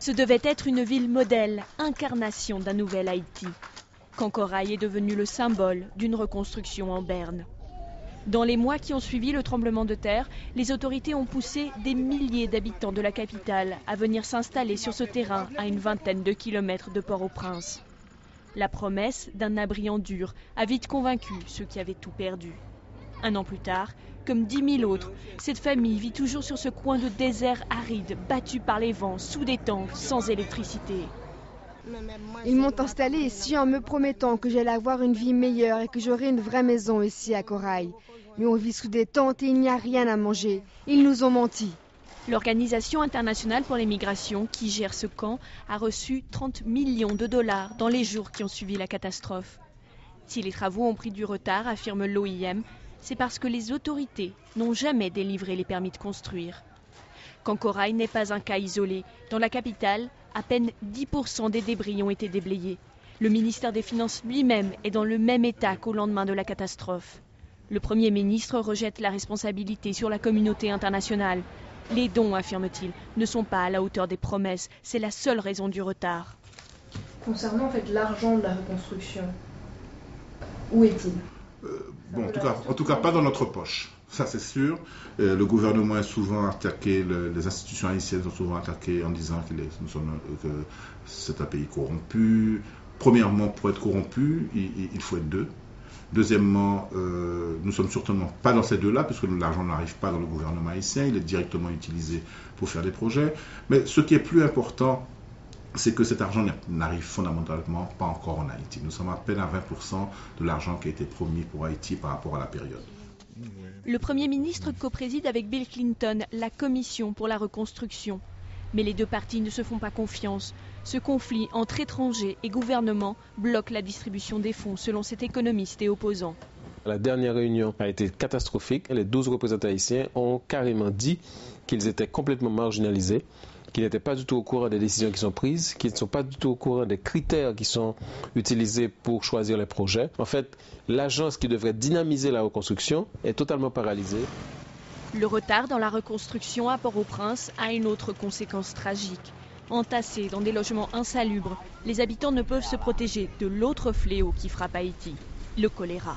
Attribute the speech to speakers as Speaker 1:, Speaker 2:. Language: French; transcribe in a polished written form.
Speaker 1: Ce devait être une ville modèle, incarnation d'un nouvel Haïti. Kankoraï est devenu le symbole d'une reconstruction en berne. Dans les mois qui ont suivi le tremblement de terre, les autorités ont poussé des milliers d'habitants de la capitale à venir s'installer sur ce terrain à une vingtaine de kilomètres de Port-au-Prince. La promesse d'un abri en dur a vite convaincu ceux qui avaient tout perdu. Un an plus tard, comme 10 000 autres, cette famille vit toujours sur ce coin de désert aride, battu par les vents, sous des tentes, sans électricité.
Speaker 2: Ils m'ont installé ici en me promettant que j'allais avoir une vie meilleure et que j'aurais une vraie maison ici à Corail. Mais on vit sous des tentes et il n'y a rien à manger. Ils nous ont menti.
Speaker 1: L'Organisation internationale pour les migrations, qui gère ce camp, a reçu 30 millions de dollars dans les jours qui ont suivi la catastrophe. Si les travaux ont pris du retard, affirme l'OIM, c'est parce que les autorités n'ont jamais délivré les permis de construire. Kankoraï n'est pas un cas isolé. Dans la capitale, à peine 10% des débris ont été déblayés. Le ministère des Finances lui-même est dans le même état qu'au lendemain de la catastrophe. Le Premier ministre rejette la responsabilité sur la communauté internationale. Les dons, affirme-t-il, ne sont pas à la hauteur des promesses. C'est la seule raison du retard.
Speaker 3: Concernant l'argent de la reconstruction, où est-il?
Speaker 4: En tout cas, pas dans notre poche. Ça, c'est sûr. Le gouvernement est souvent attaqué, les institutions haïtiennes sont souvent attaquées en disant que c'est un pays corrompu. Premièrement, pour être corrompu, il faut être deux. Deuxièmement, nous ne sommes certainement pas dans ces deux-là, puisque l'argent n'arrive pas dans le gouvernement haïtien, il est directement utilisé pour faire des projets. Mais ce qui est plus important, c'est que cet argent n'arrive fondamentalement pas encore en Haïti. Nous sommes à peine à 20% de l'argent qui a été promis pour Haïti par rapport à la période.
Speaker 1: Le Premier ministre copréside avec Bill Clinton la commission pour la reconstruction. Mais les deux parties ne se font pas confiance. Ce conflit entre étrangers et gouvernement bloque la distribution des fonds, selon cet économiste et opposant.
Speaker 5: La dernière réunion a été catastrophique. Les 12 représentants haïtiens ont carrément dit qu'ils étaient complètement marginalisés, qu'ils n'étaient pas du tout au courant des décisions qui sont prises, qu'ils ne sont pas du tout au courant des critères qui sont utilisés pour choisir les projets. En fait, l'agence qui devrait dynamiser la reconstruction est totalement paralysée.
Speaker 1: Le retard dans la reconstruction à Port-au-Prince a une autre conséquence tragique. Entassés dans des logements insalubres, les habitants ne peuvent se protéger de l'autre fléau qui frappe Haïti, le choléra.